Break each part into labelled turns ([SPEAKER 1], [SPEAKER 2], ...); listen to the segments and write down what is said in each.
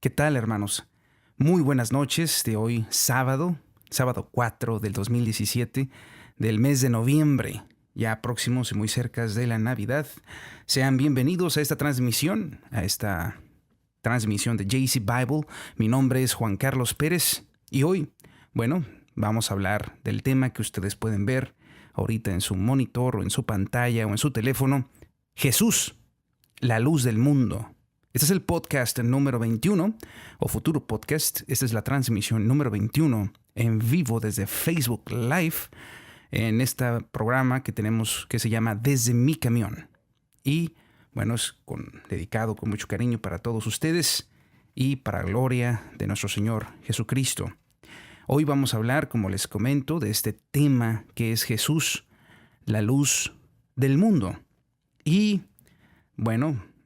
[SPEAKER 1] ¿Qué tal, hermanos? Muy buenas noches de hoy, sábado 4 del 2017, del mes de noviembre, ya próximos y muy cerca de la Navidad. Sean bienvenidos a esta transmisión de JC Bible. Mi nombre es Juan Carlos Pérez y hoy, vamos a hablar del tema que ustedes pueden ver ahorita en su monitor o en su pantalla o en su teléfono: Jesús, la luz del mundo. Este es el podcast número 21, o futuro podcast. Esta es la transmisión número 21 en vivo desde Facebook Live, en este programa que tenemos que se llama Desde mi camión. Y es dedicado con mucho cariño para todos ustedes y para gloria de nuestro Señor Jesucristo. Hoy vamos a hablar, como les comento, de este tema que es Jesús, la luz del mundo. Y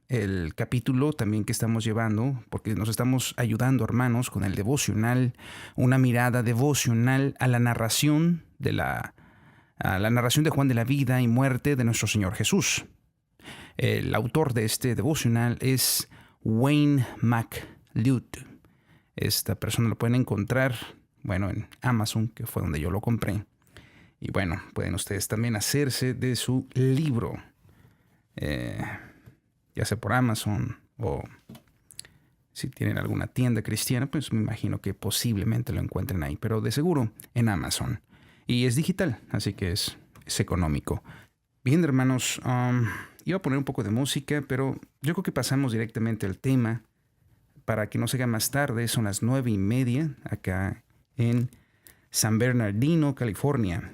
[SPEAKER 1] el capítulo también que estamos llevando, porque nos estamos ayudando, hermanos, con el devocional, una mirada devocional a la narración de Juan de la vida y muerte de nuestro Señor Jesús. El autor de este devocional es Wayne McLeod. Esta persona lo pueden encontrar, en Amazon, que fue donde yo lo compré. Y pueden ustedes también hacerse de su libro, ya sea por Amazon o si tienen alguna tienda cristiana, pues me imagino que posiblemente lo encuentren ahí, pero de seguro en Amazon. Y es digital, así que es económico. Bien, hermanos, iba a poner un poco de música, pero yo creo que pasamos directamente al tema para que no se haga más tarde. Son las 9:30 acá en San Bernardino, California.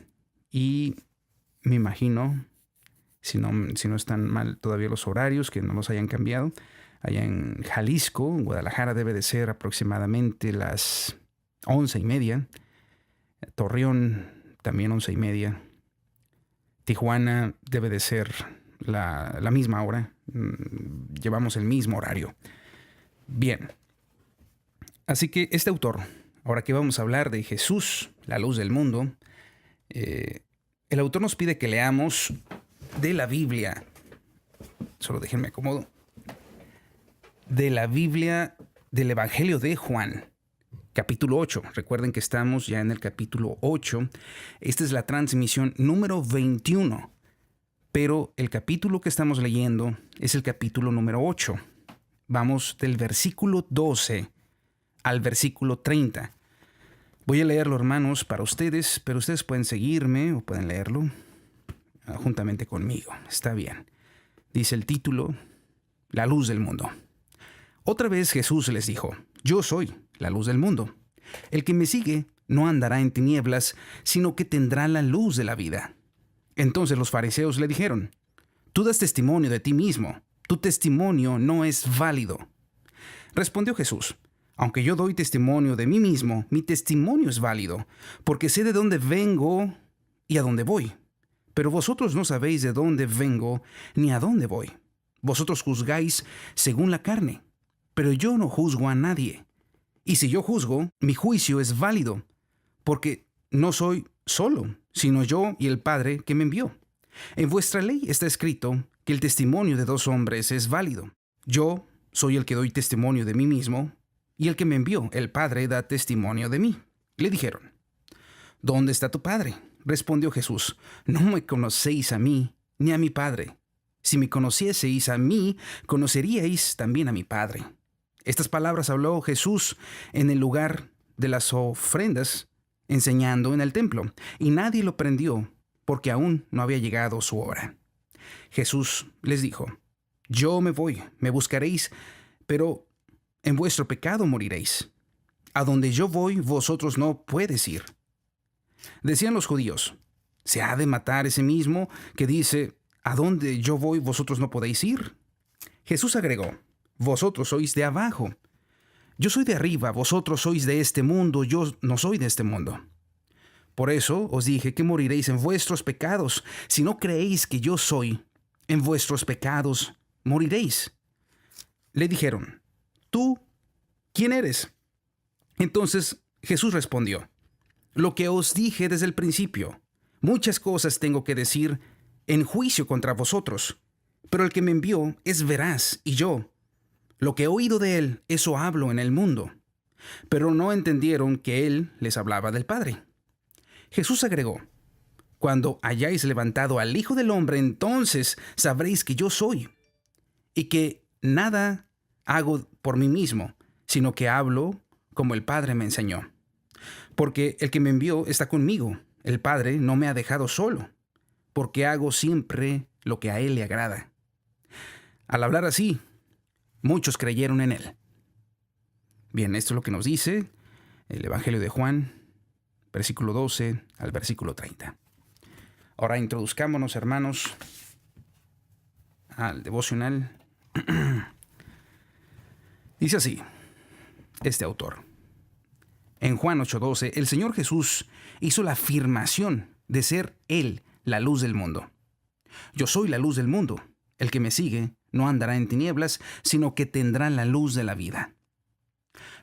[SPEAKER 1] Y me imagino, si no están mal todavía los horarios, que no los hayan cambiado, allá en Jalisco, en Guadalajara, debe de ser aproximadamente las 11:30. Torreón también 11:30. Tijuana debe de ser la misma hora. Llevamos el mismo horario. Bien. Así que este autor, ahora que vamos a hablar de Jesús, la luz del mundo, el autor nos pide que leamos de la Biblia, solo déjenme acomodo, de la Biblia del Evangelio de Juan, capítulo 8. Recuerden que estamos ya en el capítulo 8. Esta es la transmisión número 21, pero el capítulo que estamos leyendo es el capítulo número 8. Vamos del versículo 12 al versículo 30. Voy a leerlo, hermanos, para ustedes, pero ustedes pueden seguirme o pueden leerlo juntamente conmigo. Está bien. Dice el título: La luz del mundo. Otra vez Jesús les dijo: Yo soy la luz del mundo. El que me sigue no andará en tinieblas, sino que tendrá la luz de la vida. Entonces los fariseos le dijeron: Tú das testimonio de ti mismo. Tu testimonio no es válido. Respondió Jesús: Aunque yo doy testimonio de mí mismo, mi testimonio es válido, porque sé de dónde vengo y a dónde voy. Pero vosotros no sabéis de dónde vengo ni a dónde voy. Vosotros juzgáis según la carne, pero yo no juzgo a nadie. Y si yo juzgo, mi juicio es válido, porque no soy solo, sino yo y el Padre que me envió. En vuestra ley está escrito que el testimonio de dos hombres es válido. Yo soy el que doy testimonio de mí mismo, y el que me envió, el Padre, da testimonio de mí. Le dijeron: ¿Dónde está tu Padre? Respondió Jesús: No me conocéis a mí, ni a mi Padre. Si me conocieseis a mí, conoceríais también a mi Padre. Estas palabras habló Jesús en el lugar de las ofrendas, enseñando en el templo, y nadie lo prendió, porque aún no había llegado su hora. Jesús les dijo: Yo me voy, me buscaréis, pero en vuestro pecado moriréis. A donde yo voy, vosotros no podéis ir. Decían los judíos: ¿Se ha de matar ese mismo que dice: a donde yo voy, vosotros no podéis ir? Jesús agregó: Vosotros sois de abajo. Yo soy de arriba, vosotros sois de este mundo, yo no soy de este mundo. Por eso os dije que moriréis en vuestros pecados. Si no creéis que yo soy, en vuestros pecados moriréis. Le dijeron: ¿Tú quién eres? Entonces Jesús respondió: Lo que os dije desde el principio. Muchas cosas tengo que decir en juicio contra vosotros, pero el que me envió es veraz, y yo Lo que he oído de él, eso hablo en el mundo. Pero no entendieron que él les hablaba del Padre. Jesús agregó: Cuando hayáis levantado al Hijo del Hombre, entonces sabréis que yo soy, y que nada hago por mí mismo, sino que hablo como el Padre me enseñó. Porque el que me envió está conmigo. El Padre no me ha dejado solo, porque hago siempre lo que a él le agrada. Al hablar así, muchos creyeron en él. Bien, esto es lo que nos dice el Evangelio de Juan, versículo 12 al versículo 30. Ahora introduzcámonos, hermanos, al devocional. Dice así, este autor. En Juan 8:12, el Señor Jesús hizo la afirmación de ser Él la luz del mundo. Yo soy la luz del mundo. El que me sigue no andará en tinieblas, sino que tendrá la luz de la vida.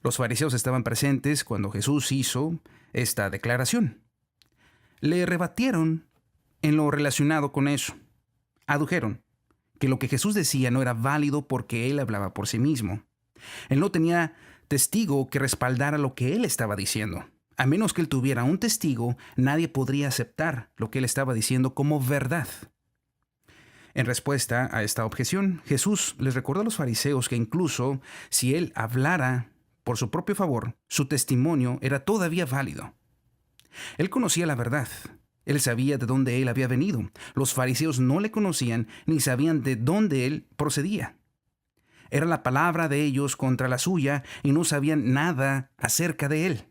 [SPEAKER 1] Los fariseos estaban presentes cuando Jesús hizo esta declaración. Le rebatieron en lo relacionado con eso. Adujeron que lo que Jesús decía no era válido porque él hablaba por sí mismo. Él no tenía testigo que respaldara lo que él estaba diciendo. A menos que él tuviera un testigo, nadie podría aceptar lo que él estaba diciendo como verdad. En respuesta a esta objeción, Jesús les recordó a los fariseos que incluso si él hablara por su propio favor, su testimonio era todavía válido. Él conocía la verdad. Él sabía de dónde él había venido. Los fariseos no le conocían ni sabían de dónde él procedía. Era la palabra de ellos contra la suya y no sabían nada acerca de él.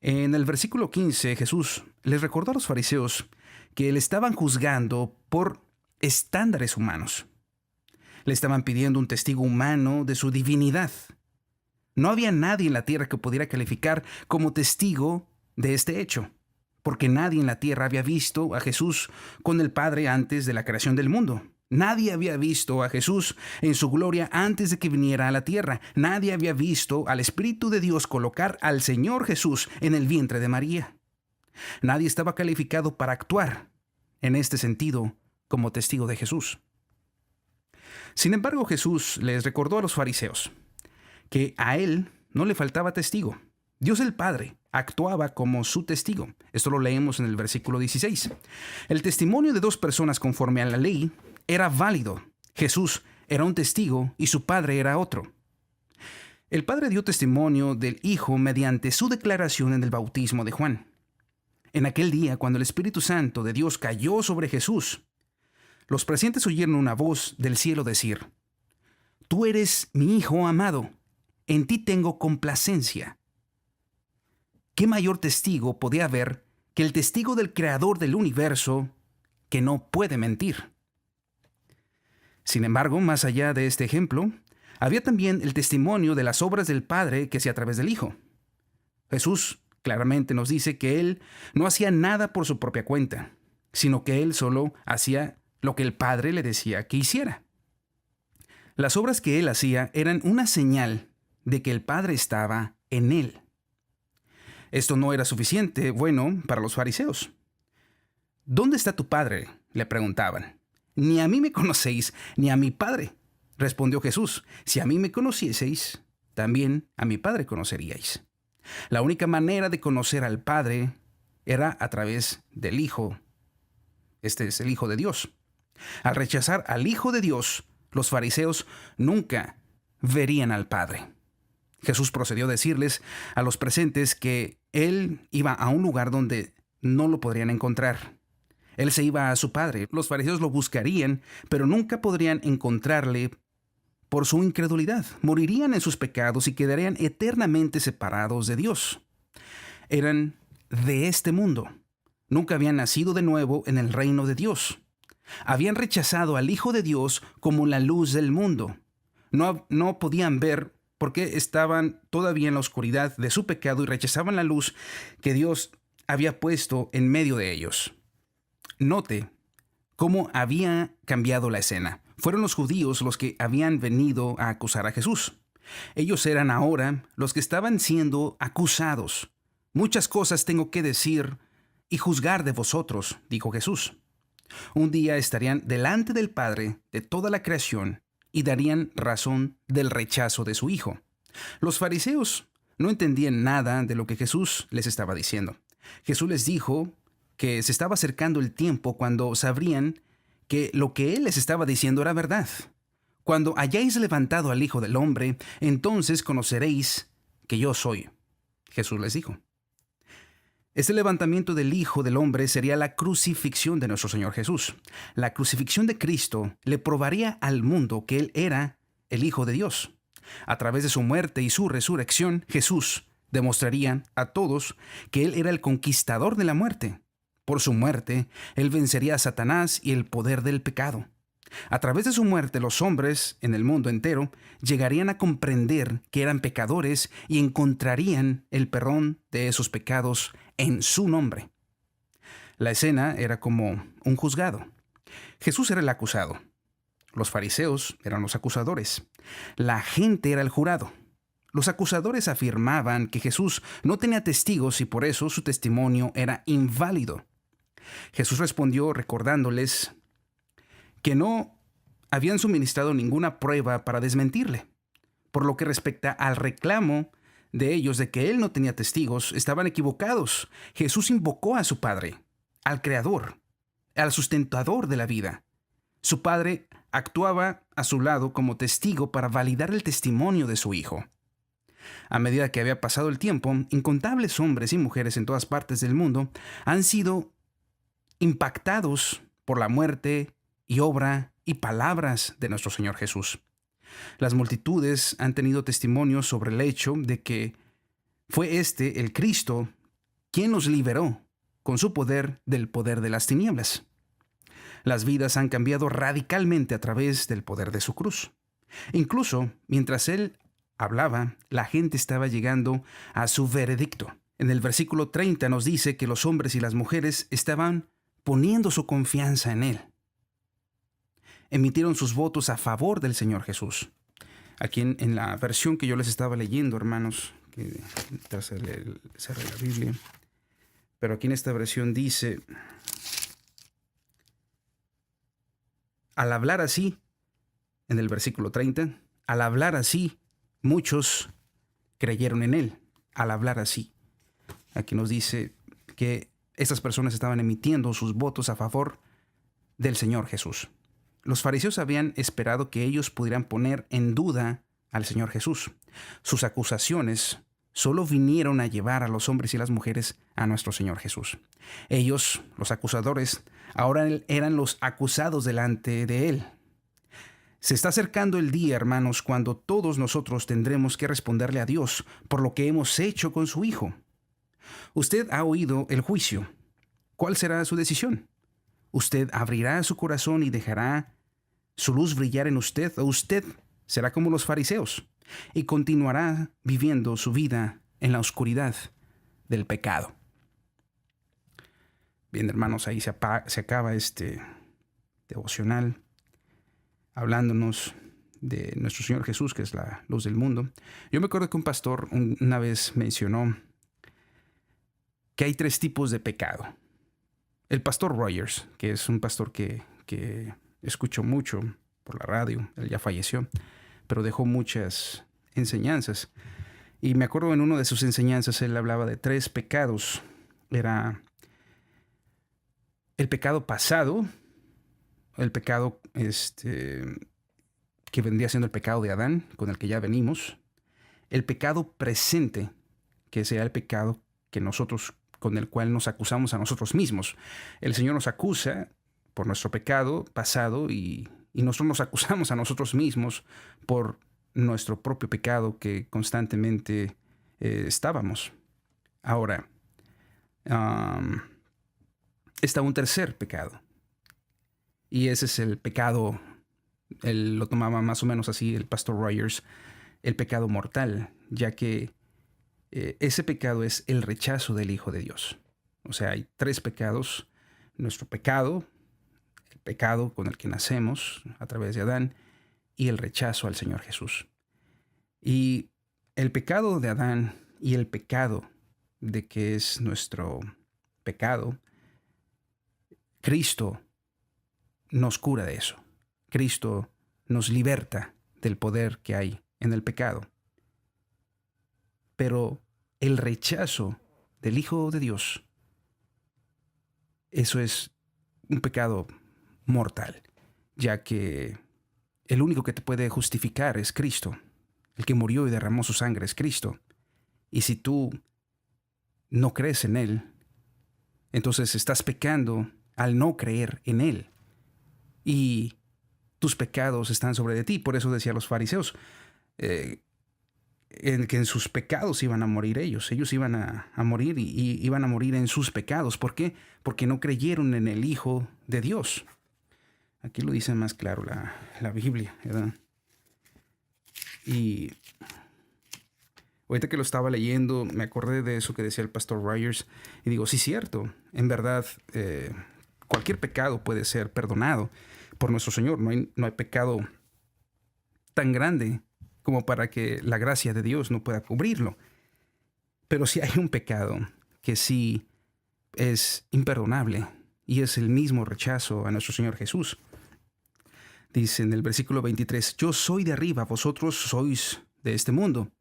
[SPEAKER 1] En el versículo 15, Jesús les recordó a los fariseos que le estaban juzgando por estándares humanos. Le estaban pidiendo un testigo humano de su divinidad. No había nadie en la tierra que pudiera calificar como testigo de este hecho, porque nadie en la tierra había visto a Jesús con el Padre antes de la creación del mundo. Nadie había visto a Jesús en su gloria antes de que viniera a la tierra. Nadie había visto al Espíritu de Dios colocar al Señor Jesús en el vientre de María. Nadie estaba calificado para actuar en este sentido como testigo de Jesús. Sin embargo, Jesús les recordó a los fariseos que a él no le faltaba testigo. Dios el Padre actuaba como su testigo. Esto lo leemos en el versículo 16. El testimonio de dos personas conforme a la ley era válido. Jesús era un testigo y su Padre era otro. El Padre dio testimonio del Hijo mediante su declaración en el bautismo de Juan. En aquel día, cuando el Espíritu Santo de Dios cayó sobre Jesús, los presentes oyeron una voz del cielo decir: Tú eres mi Hijo amado, en ti tengo complacencia. ¿Qué mayor testigo podía haber que el testigo del Creador del universo, que no puede mentir? Sin embargo, más allá de este ejemplo, había también el testimonio de las obras del Padre que hacía a través del Hijo. Jesús claramente nos dice que Él no hacía nada por su propia cuenta, sino que Él solo hacía lo que el Padre le decía que hiciera. Las obras que Él hacía eran una señal de que el Padre estaba en Él. Esto no era suficiente, bueno, para los fariseos. ¿Dónde está tu Padre?, le preguntaban. Ni a mí me conocéis, ni a mi Padre. Respondió Jesús: si a mí me conocieseis, también a mi Padre conoceríais. La única manera de conocer al Padre era a través del Hijo. Este es el Hijo de Dios. Al rechazar al Hijo de Dios, los fariseos nunca verían al Padre. Jesús procedió a decirles a los presentes que Él iba a un lugar donde no lo podrían encontrar. Él se iba a su Padre. Los fariseos lo buscarían, pero nunca podrían encontrarle por su incredulidad. Morirían en sus pecados y quedarían eternamente separados de Dios. Eran de este mundo. Nunca habían nacido de nuevo en el reino de Dios. Habían rechazado al Hijo de Dios como la luz del mundo. No podían ver porque estaban todavía en la oscuridad de su pecado y rechazaban la luz que Dios había puesto en medio de ellos. Note cómo había cambiado la escena. Fueron los judíos los que habían venido a acusar a Jesús. Ellos eran ahora los que estaban siendo acusados. Muchas cosas tengo que decir y juzgar de vosotros, dijo Jesús. Un día estarían delante del Padre de toda la creación y darían razón del rechazo de su hijo. Los fariseos no entendían nada de lo que Jesús les estaba diciendo. Jesús les dijo que se estaba acercando el tiempo cuando sabrían que lo que él les estaba diciendo era verdad. Cuando hayáis levantado al Hijo del Hombre, entonces conoceréis que yo soy. Jesús les dijo. Este levantamiento del Hijo del Hombre sería la crucifixión de nuestro Señor Jesús. La crucifixión de Cristo le probaría al mundo que Él era el Hijo de Dios. A través de su muerte y su resurrección, Jesús demostraría a todos que Él era el conquistador de la muerte. Por su muerte, Él vencería a Satanás y el poder del pecado. A través de su muerte, los hombres en el mundo entero llegarían a comprender que eran pecadores y encontrarían el perdón de esos pecados en su nombre. La escena era como un juzgado. Jesús era el acusado. Los fariseos eran los acusadores. La gente era el jurado. Los acusadores afirmaban que Jesús no tenía testigos y por eso su testimonio era inválido. Jesús respondió recordándoles que no habían suministrado ninguna prueba para desmentirle. Por lo que respecta al reclamo de ellos de que él no tenía testigos, estaban equivocados. Jesús invocó a su Padre, al Creador, al sustentador de la vida. Su Padre actuaba a su lado como testigo para validar el testimonio de su Hijo. A medida que había pasado el tiempo, incontables hombres y mujeres en todas partes del mundo han sido impactados por la muerte y obra y palabras de nuestro Señor Jesús. Las multitudes han tenido testimonios sobre el hecho de que fue el Cristo, quien nos liberó con su poder del poder de las tinieblas. Las vidas han cambiado radicalmente a través del poder de su cruz. Incluso mientras Él hablaba, la gente estaba llegando a su veredicto. En el versículo 30 nos dice que los hombres y las mujeres estaban poniendo su confianza en Él. Emitieron sus votos a favor del Señor Jesús. Aquí en la versión que yo les estaba leyendo, hermanos, que cerré la Biblia, pero aquí en esta versión dice, al hablar así, en el versículo 30, al hablar así, muchos creyeron en Él. Al hablar así. Aquí nos dice que estas personas estaban emitiendo sus votos a favor del Señor Jesús. Los fariseos habían esperado que ellos pudieran poner en duda al Señor Jesús. Sus acusaciones solo vinieron a llevar a los hombres y las mujeres a nuestro Señor Jesús. Ellos, los acusadores, ahora eran los acusados delante de Él. Se está acercando el día, hermanos, cuando todos nosotros tendremos que responderle a Dios por lo que hemos hecho con su Hijo. Usted ha oído el juicio. ¿Cuál será su decisión? ¿Usted abrirá su corazón y dejará su luz brillar en usted? ¿O usted será como los fariseos y continuará viviendo su vida en la oscuridad del pecado? Bien, hermanos, ahí se acaba este devocional hablándonos de nuestro Señor Jesús, que es la luz del mundo. Yo me acuerdo que un pastor una vez mencionó que hay 3 tipos de pecado. El pastor Rogers, que es un pastor que escucho mucho por la radio, él ya falleció, pero dejó muchas enseñanzas. Y me acuerdo en una de sus enseñanzas él hablaba de 3 pecados. Era el pecado pasado, el pecado que vendría siendo el pecado de Adán, con el que ya venimos, el pecado presente, que sea el pecado que nosotros, con el cual nos acusamos a nosotros mismos. El Señor nos acusa por nuestro pecado pasado y nosotros nos acusamos a nosotros mismos por nuestro propio pecado que constantemente estábamos. Ahora, está un tercer pecado. Y ese es el pecado, él lo tomaba más o menos así el pastor Rogers, el pecado mortal, ya que ese pecado es el rechazo del Hijo de Dios. O sea, hay 3 pecados. Nuestro pecado, el pecado con el que nacemos a través de Adán, y el rechazo al Señor Jesús. Y el pecado de Adán y el pecado de que es nuestro pecado, Cristo nos cura de eso. Cristo nos liberta del poder que hay en el pecado. Pero el rechazo del Hijo de Dios, eso es un pecado mortal, ya que el único que te puede justificar es Cristo. El que murió y derramó su sangre es Cristo. Y si tú no crees en Él, entonces estás pecando al no creer en Él. Y tus pecados están sobre de ti. Por eso decían los fariseos que en sus pecados iban a morir ellos. Ellos iban a morir y iban a morir en sus pecados. ¿Por qué? Porque no creyeron en el Hijo de Dios. Aquí lo dice más claro la Biblia, ¿verdad? Y ahorita que lo estaba leyendo, me acordé de eso que decía el pastor Rogers. Y digo, sí, cierto. En verdad, cualquier pecado puede ser perdonado por nuestro Señor. No hay pecado tan grande como para que la gracia de Dios no pueda cubrirlo. Pero sí hay un pecado que sí es imperdonable, y es el mismo rechazo a nuestro Señor Jesús. Dice en el versículo 23, yo soy de arriba, vosotros sois de este mundo.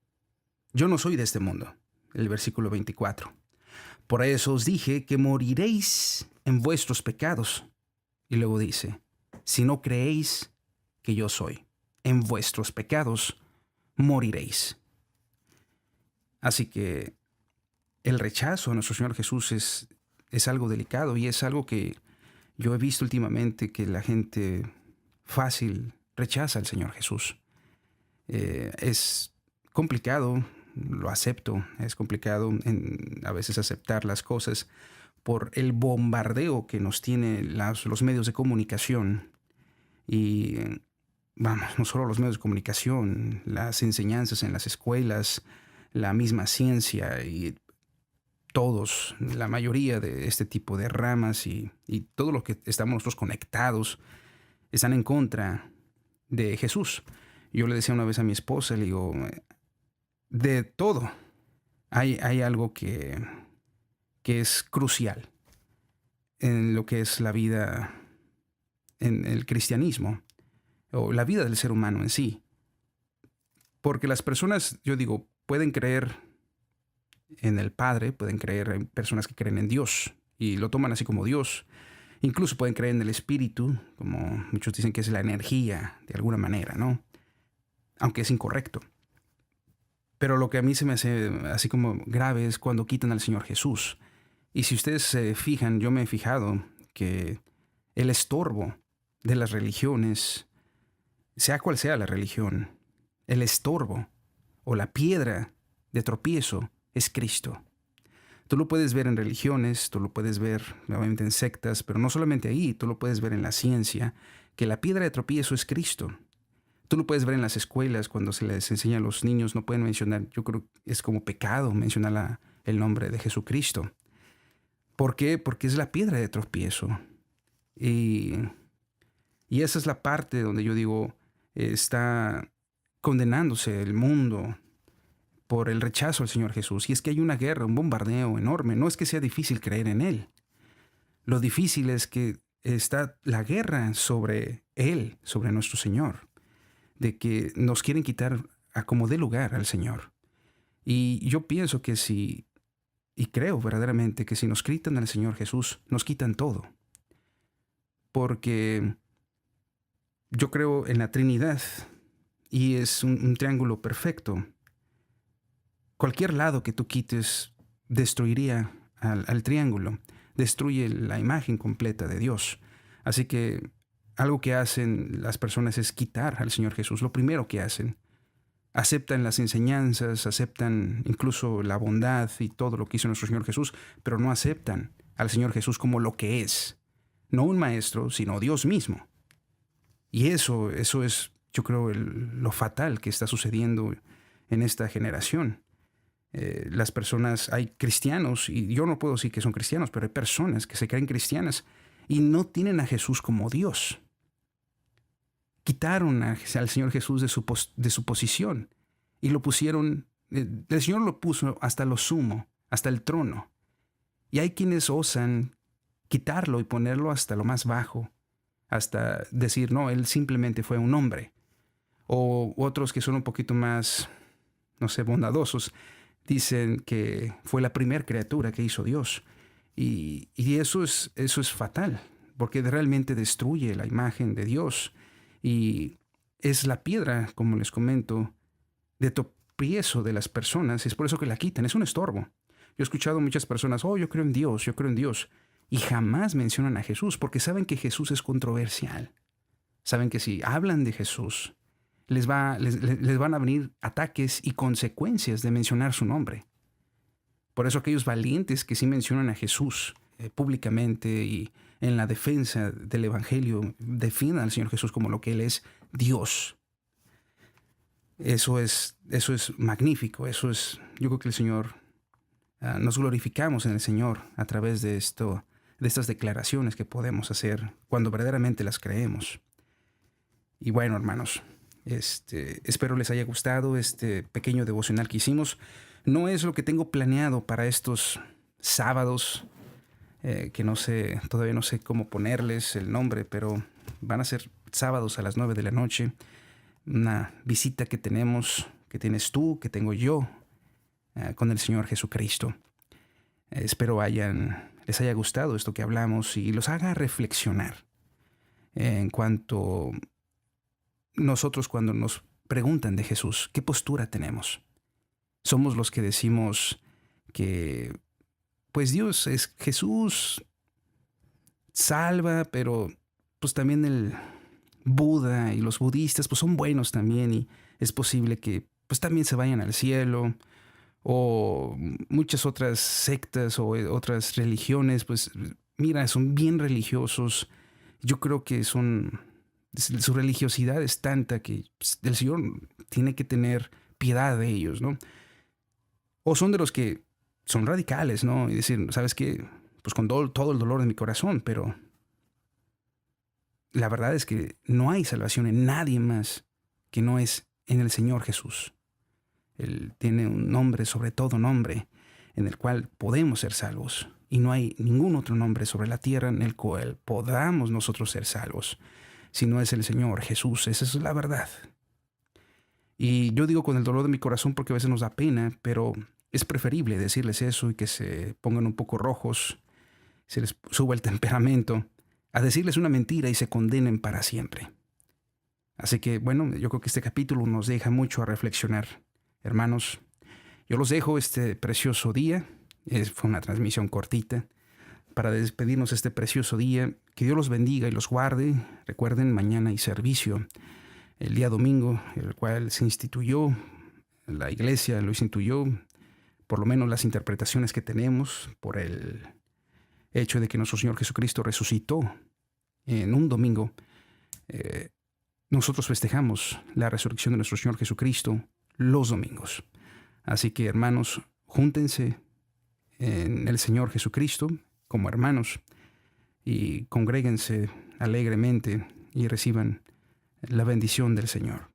[SPEAKER 1] Yo no soy de este mundo. El versículo 24. Por eso os dije que moriréis en vuestros pecados. Y luego dice, si no creéis que yo soy, en vuestros pecados moriréis. Así que el rechazo a nuestro Señor Jesús es algo delicado, y es algo que yo he visto últimamente, que la gente fácil rechaza al Señor Jesús. Es complicado, lo acepto, es complicado a veces aceptar las cosas por el bombardeo que nos tienen los medios de comunicación. Y vamos, no solo los medios de comunicación, las enseñanzas en las escuelas, la misma ciencia y todos, la mayoría de este tipo de ramas y todo lo que estamos nosotros conectados, están en contra de Jesús. Yo le decía una vez a mi esposa, le digo, de todo hay algo que es crucial en lo que es la vida, en el cristianismo, o la vida del ser humano en sí. Porque las personas, yo digo, pueden creer en el Padre, pueden creer en personas que creen en Dios y lo toman así como Dios. Incluso pueden creer en el Espíritu, como muchos dicen que es la energía, de alguna manera, ¿no? Aunque es incorrecto. Pero lo que a mí se me hace así como grave es cuando quitan al Señor Jesús. Y si ustedes se fijan, yo me he fijado que el estorbo de las religiones, sea cual sea la religión, el estorbo o la piedra de tropiezo es Cristo. Tú lo puedes ver en religiones, tú lo puedes ver obviamente en sectas, pero no solamente ahí, tú lo puedes ver en la ciencia, que la piedra de tropiezo es Cristo. Tú lo puedes ver en las escuelas cuando se les enseña a los niños, no pueden mencionar, yo creo que es como pecado mencionar el nombre de Jesucristo. ¿Por qué? Porque es la piedra de tropiezo. Y esa es la parte donde yo digo, está condenándose el mundo por el rechazo al Señor Jesús. Y es que hay una guerra, un bombardeo enorme. No es que sea difícil creer en Él. Lo difícil es que está la guerra sobre Él, sobre nuestro Señor, de que nos quieren quitar a como dé lugar al Señor. Y yo pienso que y creo verdaderamente que si nos quitan al Señor Jesús, nos quitan todo. Porque yo creo en la Trinidad y es un triángulo perfecto. Cualquier lado que tú quites destruiría al triángulo, destruye la imagen completa de Dios. Así que algo que hacen las personas es quitar al Señor Jesús. Lo primero que hacen, aceptan las enseñanzas, aceptan incluso la bondad y todo lo que hizo nuestro Señor Jesús, pero no aceptan al Señor Jesús como lo que es. No un maestro, sino Dios mismo. Y eso es, yo creo, lo fatal que está sucediendo en esta generación. Las personas, hay cristianos, y yo no puedo decir que son cristianos, pero hay personas que se creen cristianas y no tienen a Jesús como Dios. Quitaron al Señor Jesús de su posición y lo pusieron, el Señor lo puso hasta lo sumo, hasta el trono. Y hay quienes osan quitarlo y ponerlo hasta lo más bajo, hasta decir, no, Él simplemente fue un hombre. O otros que son un poquito más, no sé, bondadosos, dicen que fue la primera criatura que hizo Dios. Y eso es fatal, porque realmente destruye la imagen de Dios. Y es la piedra, como les comento, de tropiezo de las personas. Es por eso que la quitan, es un estorbo. Yo he escuchado muchas personas, yo creo en Dios, yo creo en Dios. Y jamás mencionan a Jesús, porque saben que Jesús es controversial. Saben que si hablan de Jesús, les van a venir ataques y consecuencias de mencionar su nombre. Por eso aquellos valientes que sí mencionan a Jesús públicamente y en la defensa del Evangelio defienden al Señor Jesús como lo que Él es, Dios. Eso es magnífico. Yo creo que el Señor, nos glorificamos en el Señor a través de estas declaraciones que podemos hacer cuando verdaderamente las creemos. Y bueno, hermanos, espero les haya gustado este pequeño devocional que hicimos. No es lo que tengo planeado para estos sábados, que todavía no sé cómo ponerles el nombre, pero van a ser sábados a las 9 de la noche. Una visita que tienes tú, que tengo yo, con el Señor Jesucristo. Espero les haya gustado esto que hablamos y los haga reflexionar en cuanto nosotros, cuando nos preguntan de Jesús, ¿qué postura tenemos? Somos los que decimos que, pues Jesús salva, pero pues también el Buda y los budistas pues son buenos también y es posible que pues también se vayan al cielo, o muchas otras sectas o otras religiones, pues mira, son bien religiosos. Yo creo que su religiosidad es tanta que pues, el Señor tiene que tener piedad de ellos, ¿no? O son de los que son radicales, ¿no? Y decir, ¿sabes qué? Pues con todo el dolor de mi corazón, pero la verdad es que no hay salvación en nadie más que no es en el Señor Jesús. Él tiene un nombre sobre todo nombre en el cual podemos ser salvos. Y no hay ningún otro nombre sobre la tierra en el cual podamos nosotros ser salvos, si no es el Señor Jesús. Esa es la verdad. Y yo digo con el dolor de mi corazón porque a veces nos da pena, pero es preferible decirles eso y que se pongan un poco rojos, se les suba el temperamento, a decirles una mentira y se condenen para siempre. Así que, bueno, yo creo que este capítulo nos deja mucho a reflexionar. Hermanos, yo los dejo este precioso día. Fue una transmisión cortita para despedirnos este precioso día. Que Dios los bendiga y los guarde. Recuerden, mañana hay servicio, el día domingo, el cual se instituyó, la iglesia lo instituyó, por lo menos las interpretaciones que tenemos por el hecho de que nuestro Señor Jesucristo resucitó en un domingo. Nosotros festejamos la resurrección de nuestro Señor Jesucristo los domingos. Así que, hermanos, júntense en el Señor Jesucristo como hermanos y congréguense alegremente y reciban la bendición del Señor.